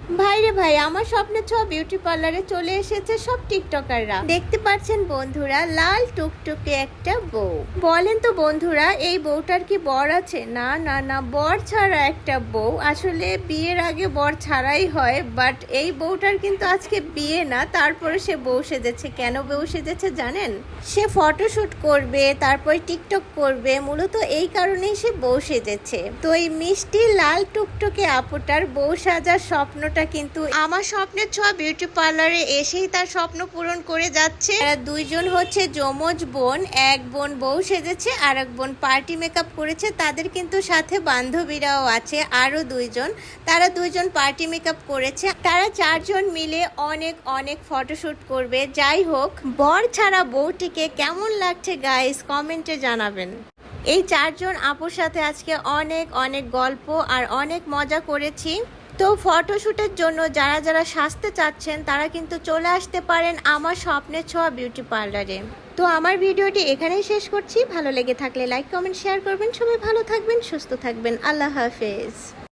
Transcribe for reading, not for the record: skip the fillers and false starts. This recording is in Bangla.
ভাই রে ভাই, আমার স্বপ্নের ছোঁয়া বিউটি পার্লারে চলে এসেছে সব টিকটকাররা। দেখতে পাচ্ছেন বন্ধুরা, লাল টুকটুকে একটা বউ। বলেন তো বন্ধুরা, এই বউটার কি বর আছে? না না না, বর ছাড়া একটা বউ। আসলে বিয়ের আগে বর ছাড়াই হয়, বাট এই বউটার কিন্তু আজকে বিয়ে না, তারপরে সে বউ সেজেছে। কেন বউ সেজেছে জানেন? সে ফটোশুট করবে, তারপর টিকটক করবে, মূলত এই কারণেই সে বউ সেজেছে। তো এই মিষ্টি লাল টুকটুকে আপুটার বউ সাজার স্বপ্নটা কিন্তু আমার স্বপ্নের ছোঁয়া বিউটি পার্লারে এসেই তার স্বপ্ন পূরণ করে যাচ্ছে। এরা দুইজন হচ্ছে যমজ বোন। এক বোন বউ সেজেছে, আর এক বোন পার্টি মেকআপ করেছে। তাদের কিন্তু সাথে বান্ধবীরাও আছে, আরো দুইজন। তারা দুইজন পার্টি মেকআপ করেছে। তারা চারজন মিলে অনেক অনেক ফটোশুট করবে। যাই হোক, বর ছাড়া বউটিকে কেমন লাগছে গাইস, কমেন্টে জানাবেন। এই চারজন আপুর সাথে আজকে অনেক অনেক গল্প আর অনেক মজা করেছি। তো ফটোশ্যুটের জন্য যারা যারা সাজতে চাচ্ছেন তারা কিন্তু চলে আসতে পারেন আমার স্বপ্নের ছোঁয়া বিউটি পার্লারে। তো আমার ভিডিওটি এখানেই শেষ করছি। ভালো লেগে থাকলে লাইক কমেন্ট শেয়ার করবেন। সবাই ভালো থাকবেন, সুস্থ থাকবেন। আল্লাহ হাফেজ।